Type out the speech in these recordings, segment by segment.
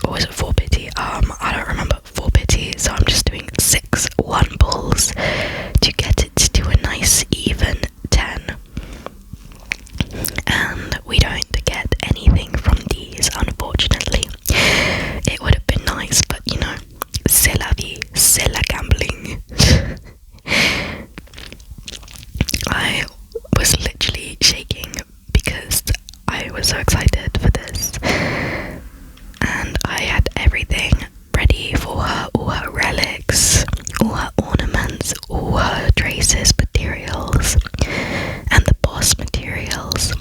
or is it 4 pity? I don't remember 4 pity, so I'm just doing 6 1 balls to get it to a nice even 10. And we don't get anything from these, unfortunately. It would have been nice, but you know, c'est la vie, c'est la gambling. I was literally shaking because I was so excited for this, and I had everything ready for her, all her relics, all her ornaments, all her traces materials, and the boss materials.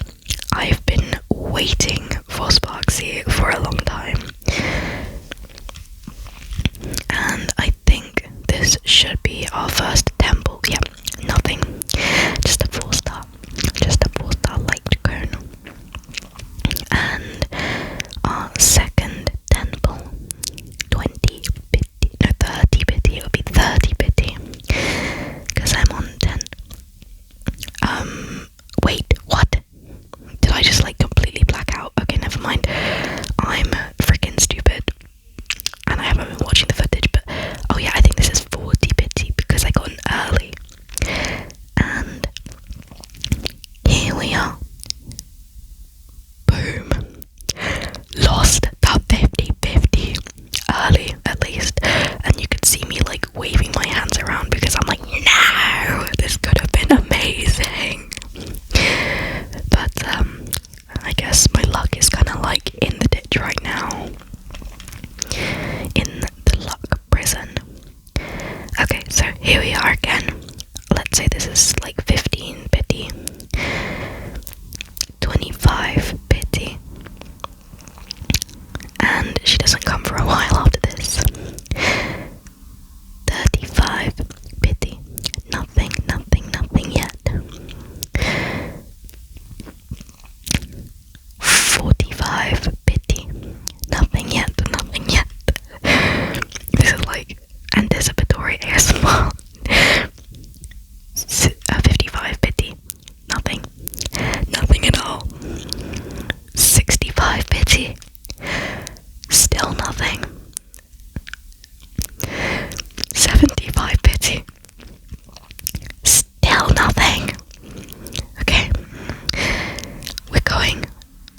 I've been waiting for Sparxie for a long time, and I think this should be our first temple. Yep, nothing, just a 4-star, light cone. And our second temple, 20 pity, no 30 pity, it would be 30 pity, because I'm on 10. Wait, what? Did I just like completely black out? Okay, never mind. I'm freaking stupid, and I haven't been watching the footage, but oh yeah, I think this is 40 pity because I got in early. And here we are. Boom. Lost the 50-50 early, at least. And you could see me like waving my hands around because I'm like, no, this could have been amazing. But I guess my luck is kind of like in the ditch right now. In the luck prison. Okay, so here we are again. Let's say this is like 15 pity, 25 pity, and she doesn't come for a while after this. 35 pity, nothing yet. 45 pity, nothing yet. This is like anticipatory ASMR. 55 pity, nothing at all. 65 pity, still nothing. 75 pity, still nothing. Okay, we're going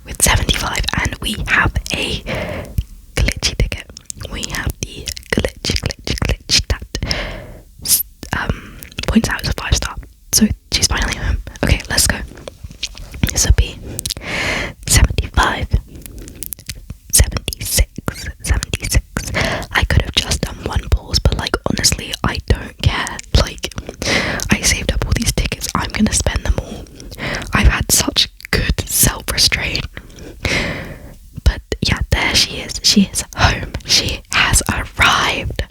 with 75, and we have a glitchy ticket. We have the glitch that points out as a 5-star. So she's finally home. Okay, let's go. This will be 75, 76. I could have just done 1 pause, but like honestly, I don't care. Like, I saved up all these tickets. I'm gonna spend them all. I've had such good self-restraint. But yeah, there she is. She is home. She has arrived.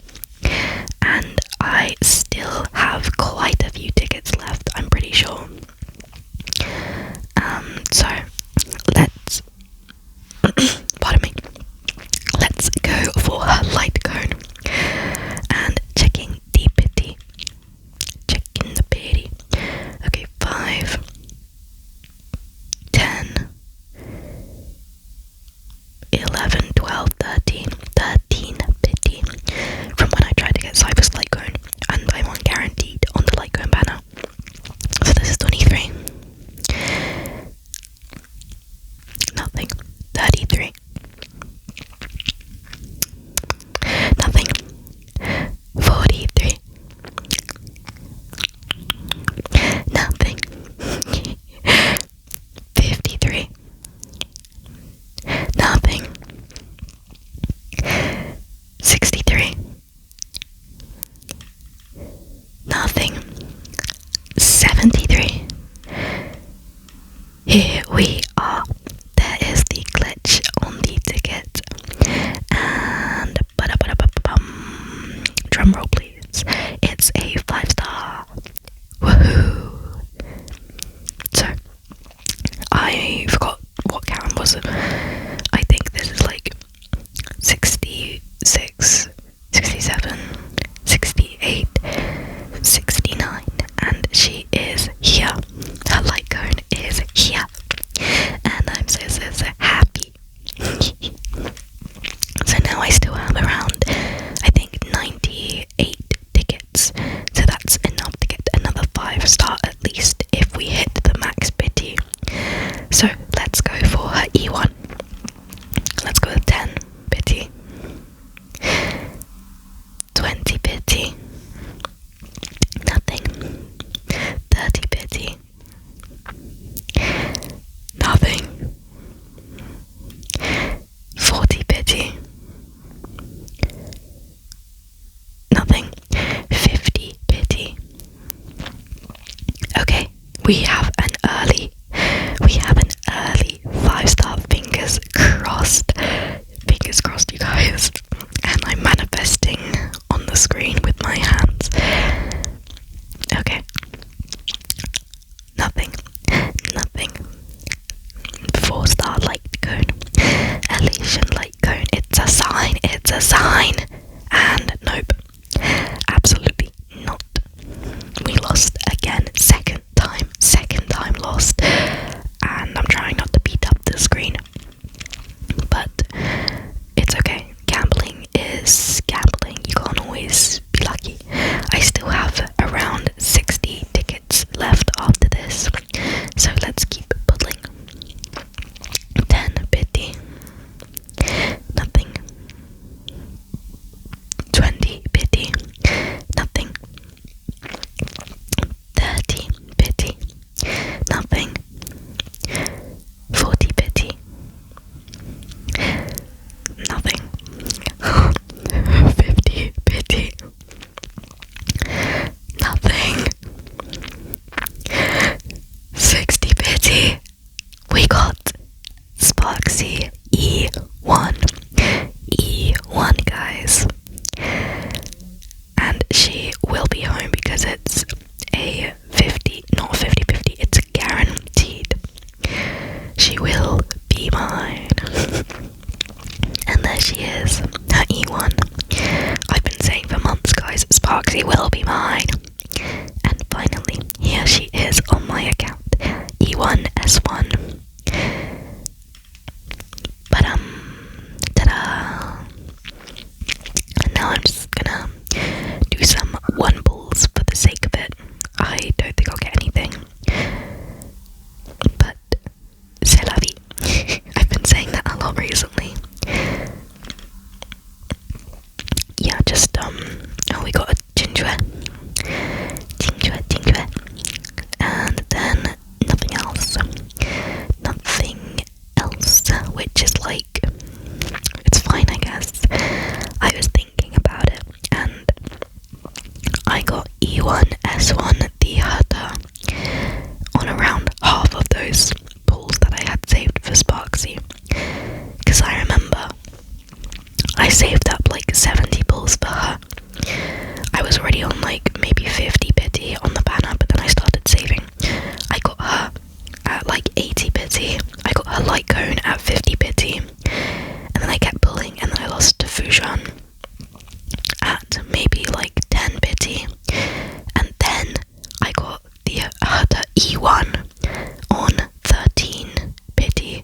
And I still have quite a few tickets left, I'm pretty sure. So let's pardon me. Let's go for her light cone. And checking the pity. Okay, 5, 10, 11, 12, 13 pity from when I tried to get Cyber's light cone, and I'm on guaranteed on the light cone banner. So this is 23. Nothing. 33. Nothing. 43. Nothing. 53. Nothing. 63. Nothing. 73. Here we are. There is the glitch on the ticket. And drum roll please. It's a 5-star. Woohoo! So I forgot what count was it. I think this is like 66, 67, 68, 69, and she is here. Her light cone is here, and I'm so happy. So I still have around, I think, 98 tickets. So that's enough to get another 5-star at least if we hit the max pity. So let's go for her E1. Let's go with 10 pity. 20 pity. Nothing. 30 pity. Nothing. 40 pity. Nothing. 50 pity. Okay, we have an early 5-star. Fingers crossed. Fingers crossed, you guys. And I'm manifesting on the screen with my hands. Okay. Nothing. 4-star light cone. Elation light cone. It's a sign. And nope. Absolutely not. We lost again. Second time lost. And I'm trying not to beat up the screen. But it's okay. Gambling is gambling. You can't always be lucky. I still have around 60 tickets left after this. So let's keep pulling. 10 pity. Nothing. 20 pity. Nothing. 30 pity. Nothing. 40 pity. Nothing. 50 pity. Nothing. 60 pity. We got Sparxie E1. E1, guys. And she will be home because it's a 50, not 50-50, it's guaranteed. She will be mine. And there she is, her E1. I've been saying for months, guys, Sparxie will be mine. And finally, here she is on my account, E1 S1. But ta-da! And now I'm just gonna do some one pulls for the sake of it. I don't think I'll get anything. But c'est la vie. I've been saying that a lot recently. Yeah, just oh, we got a ginger, and then nothing else, which is like, it's fine, I guess. I was thinking about it, and I got E1 S1 the Herta on around half of those pulls that I had saved for Sparxie, because I remember I saved up like 70 pulls for her. I was already on like maybe 50 pity on the banner, but then I started saving. I got her at like 80 pity. I got her light cone at 50 pity. And then I kept pulling, and then I lost to Fujian at maybe like 10 pity. And then I got the Herta E1 on 13 pity.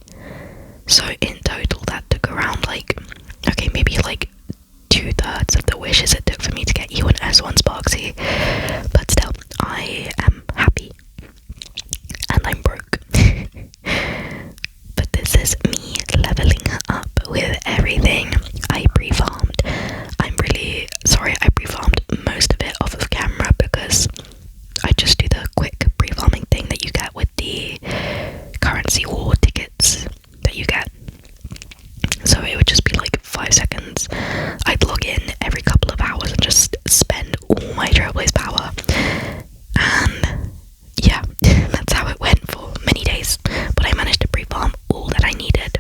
So in total that took around like, okay, maybe like 2/3 of the wishes it took for me to get E1 S1 Sparxie. But still, I am happy. And I'm broke. But this is me leveling up with everything. I pre-farmed. I'm really sorry I pre-farmed most of it off of camera because I just do the quick pre-farming thing that you get with the currency war tickets that you get. So it would just be like 5 seconds. I'd log in every couple of hours and just spend all my Trailblaze power. And yeah, that's how it went for many days. But I managed to pre-farm all that I needed.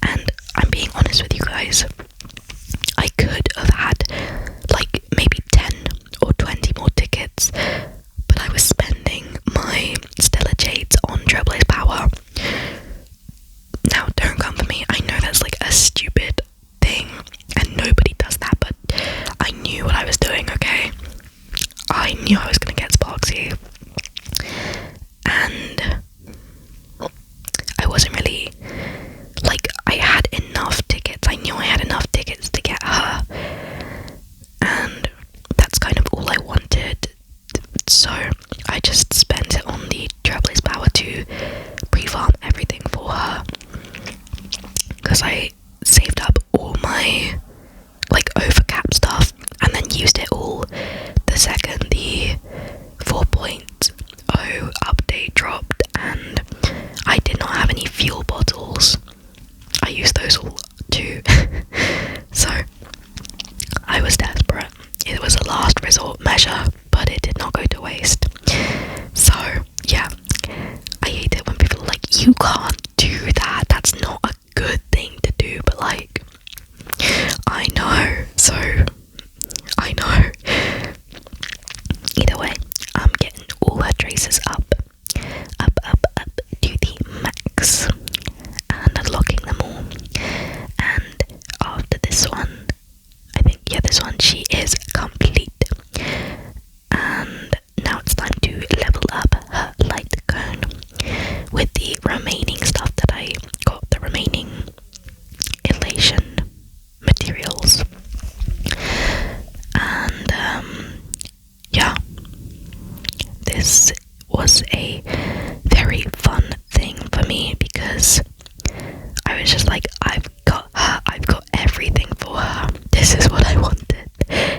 And I'm being honest with you guys, I could have had like maybe 10 or 20 more tickets, but I was spending my Stellar Jades on Trailblaze power. Now, don't come for me. I know that's like a stupid thing, and nobody does that, but I knew what I was doing, okay? I knew I was gonna get Sparxie, and I wasn't really, like, I had enough tickets. I knew I had enough tickets to get I was desperate. It was a last resort measure, but it did not go to waste. So, yeah, I hate it when people are like, you can't do that, that's not a good thing to do, but like, I know, so, I know. Either way, I'm getting all her traces up to the max, and unlocking them all, and after this one, I think, yeah, this one, she is complete, and now it's time to level up her light cone with the remaining stuff that I got, the remaining elation materials, and yeah, this was a very fun thing for me because I was just like, I've got her, I've got everything for her, this is what I wanted,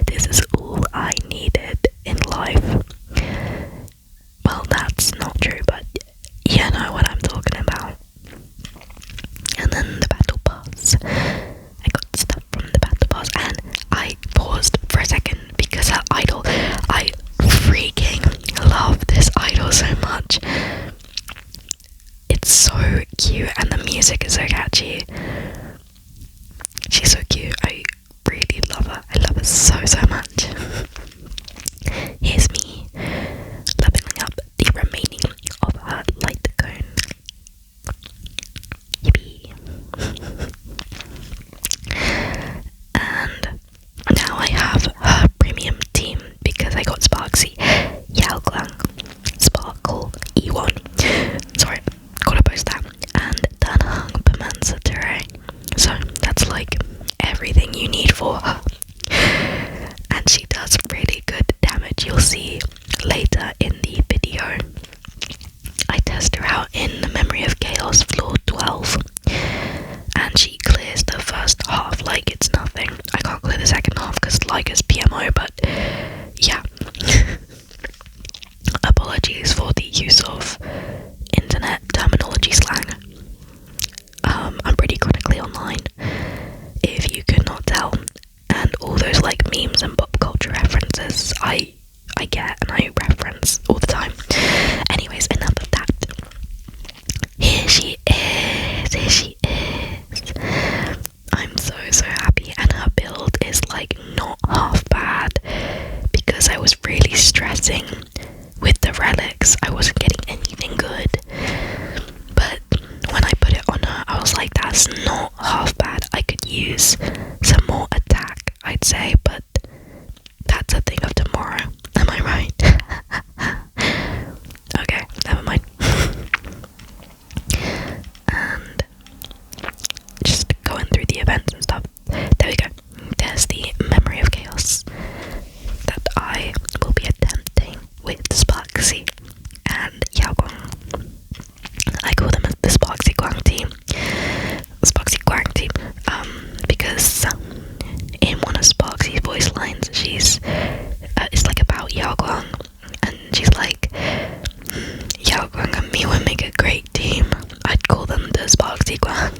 this is all I needed in life. Well, that's not true, but you know what I'm talking about. And then the battle pass, I got stuff from the battle pass, and I paused for a second because her idol, I freaking love this idol so much. It's so cute and the music is so catchy. She's so cute. I really love her. I love her so much. Here's me leveling up the remaining of her light cone. Yippee. And now I have her premium team because I got Sparxie, Yalglang, Sparkle, E1. Sorry, gotta post that. And Danhang Permansa Terrain. So that's like everything you need for her. And she does really good damage. You'll see later in the video. I test her out in the Memory of Chaos floor 12. And she clears the first half like it's nothing. I can't clear the second half because like it's PMO, but yeah. Apologies for the use of internet terminology slang. I'm pretty chronically online, if you could not tell, and all those like memes and pop culture references I get and I reference all the time. Anyways, enough of that. Here she is. I'm so happy, and her build is like not half bad because I was really stressing with the relics. I wasn't getting anything good, but when I put it on her, I was like, that's not half bad. I could use some more attack, I'd say, but that's a thing of tomorrow. Am I right? Okay, never mind. And just going through the events and stuff. There we go. There's the Memory of Chaos that I will be attempting with Sparxie and Yaogong. I call them the Sparxie Guang team. Because in one of Sparxie's voice lines, she's it's like about Yaogong, and she's like, Yaogong and me would make a great team. I'd call them the Sparxie Guang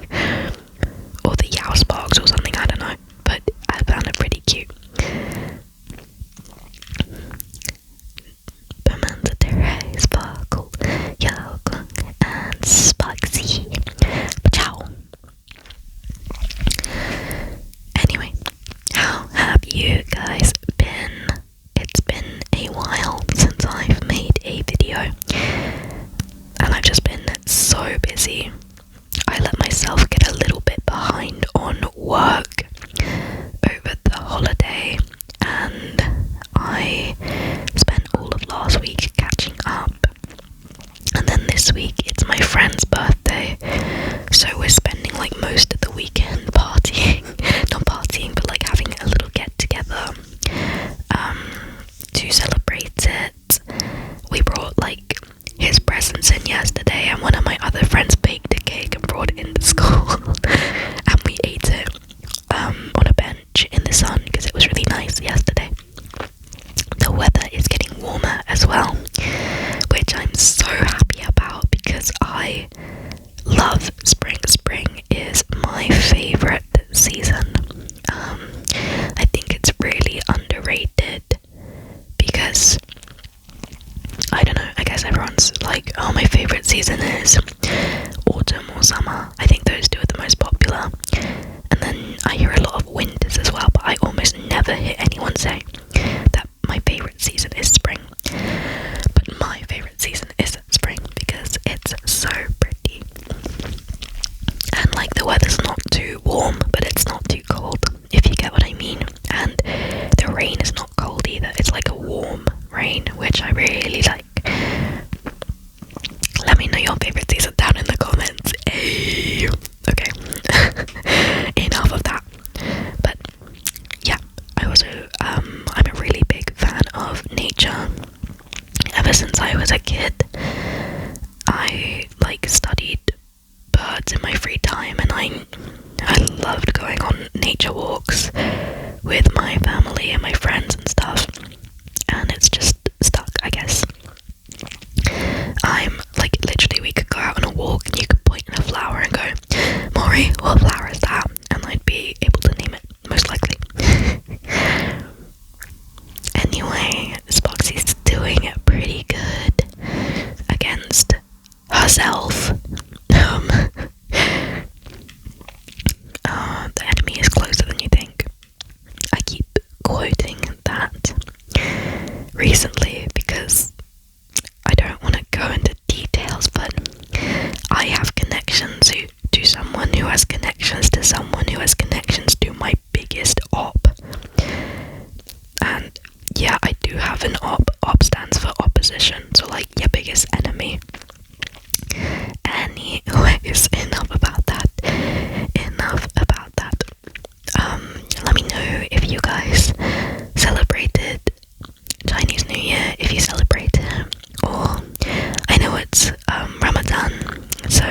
or the Yao Sparks or something, I don't know, but I found it pretty cute. Permansa Terrain, Sparkle, Yaogong, and Sparxie. Ciao. Anyway, how have you guys been? It's been a while since I've made a video, and I've just been so busy. I let myself get a little bit behind on work over the holiday, and I spent all of last week catching up, and then this week it's my friend's birthday, so we're spending like most of the weekend partying, not partying, but like having a little get together to celebrate it. We brought like his presents in yesterday, and one of my other friends baked a cake and brought it into school and we ate it on a bench in the sun because it was really nice yesterday. The weather is getting warmer as well, which I'm so happy about because favourite season is autumn or summer. I think those two are the most popular. And then I hear a lot of winters as well, but I almost never hear anyone say that my favourite season is spring. But my favourite season is spring because it's so pretty. And like the weather's not too warm, but it's not too cold, if you get what I mean. And the rain is not cold either. It's like a warm rain, which I really like. Let me know your favourite season down in the comments. Hey. Okay. Enough of that. But yeah, I also I'm a really big fan of nature. Ever since I was a kid, I like studied birds in my free time, and I loved going on nature walks with my family and my friends and stuff. And it's just stuck, I guess. I'm like, literally we could go out on a walk and you could point at a flower and go, Mori, what flower is that? And I'd be able to name it, most likely. Anyway, Sparxie's doing pretty good against herself. The enemy is closer than you think. I keep quoting that recently because I don't want to go into details, but I have connections to someone who has connections to someone who has connections to my biggest op. And yeah, I do have an op. Op stands for opposition, so like your biggest enemy. Anyways, enough about that. Let me know if you guys celebrated Chinese New Year, if you celebrate it, or I know it's Ramadan, so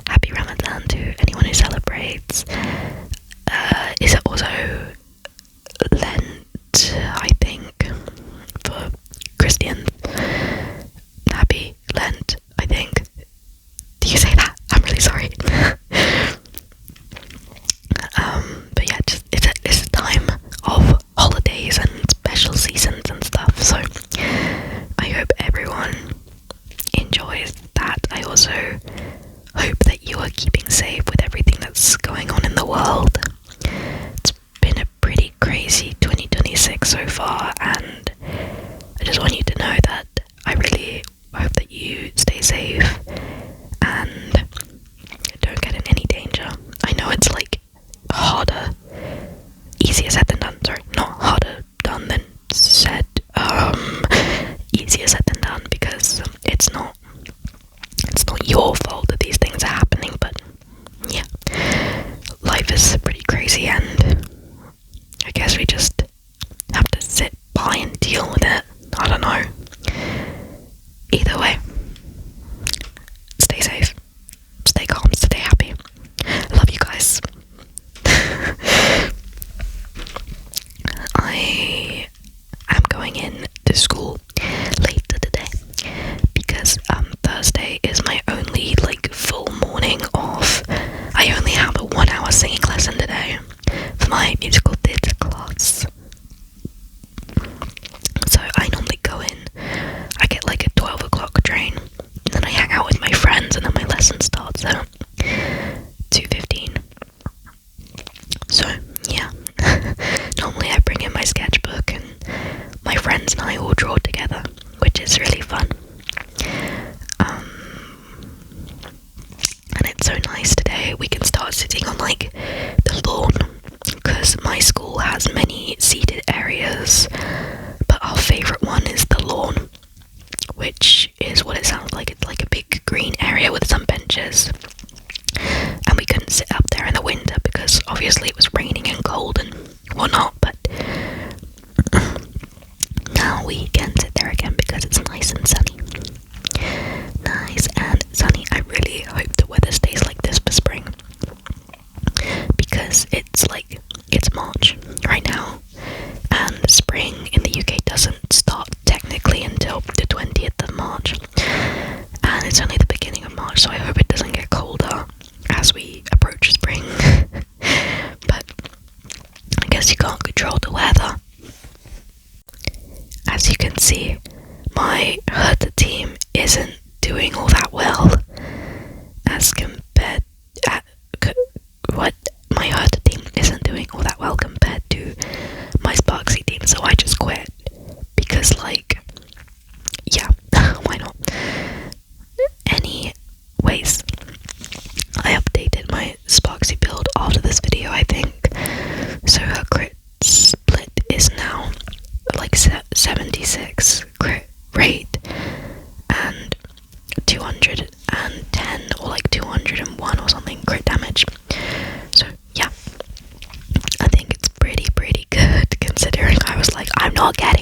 happy Ramadan to anyone who celebrates. Is it also Lent, I think, for Christians? Happy Lent, I think. Do you say that? I'm really sorry. But yeah, just it's a time of holidays and special seasons and stuff, so I hope everyone enjoys that. I also hope that you are keeping safe with everything that's going on in the world. It's been a pretty crazy 2026 so far, and I just want you to know that I really hope that you stay safe and don't get in any danger. I know it's like harder, easier said than done, sorry, not harder done than said, easier said than done, because it's not your fault that these things are happening, but yeah, life is pretty crazy, and I guess we just have to sit by and deal with it. I don't know. Either way, stay safe, stay calm, stay happy. Love you guys. I am going in to school later today because Thursday is my only like full morning off. I only have a 1 hour singing lesson today for my musical theatre class. So I normally go in, I get like a 12 o'clock train, and then I hang out with my friends, and then my lesson starts at 2:15. So yeah, normally I bring in my sketchbook and my friends and I all draw together, which is really fun. And it's so nice today. We can start sitting on like the lawn, because my school has many seated areas, but our favourite one is the lawn, which is what it sounds like. It's like a big green area with some benches, and we couldn't sit up there in the winter because obviously it was raining and cold and whatnot, but now we can sit there again because it's nice and sunny. Nice and sunny. I really hope the weather stays like this for spring, because it's March right now, and spring in the UK doesn't start technically until the 20th of March, and it's only the beginning of March, so I hope it doesn't get colder as we approach spring. But I guess you can't control the weather. As you can see, my Hertha team isn't doing all that well. not get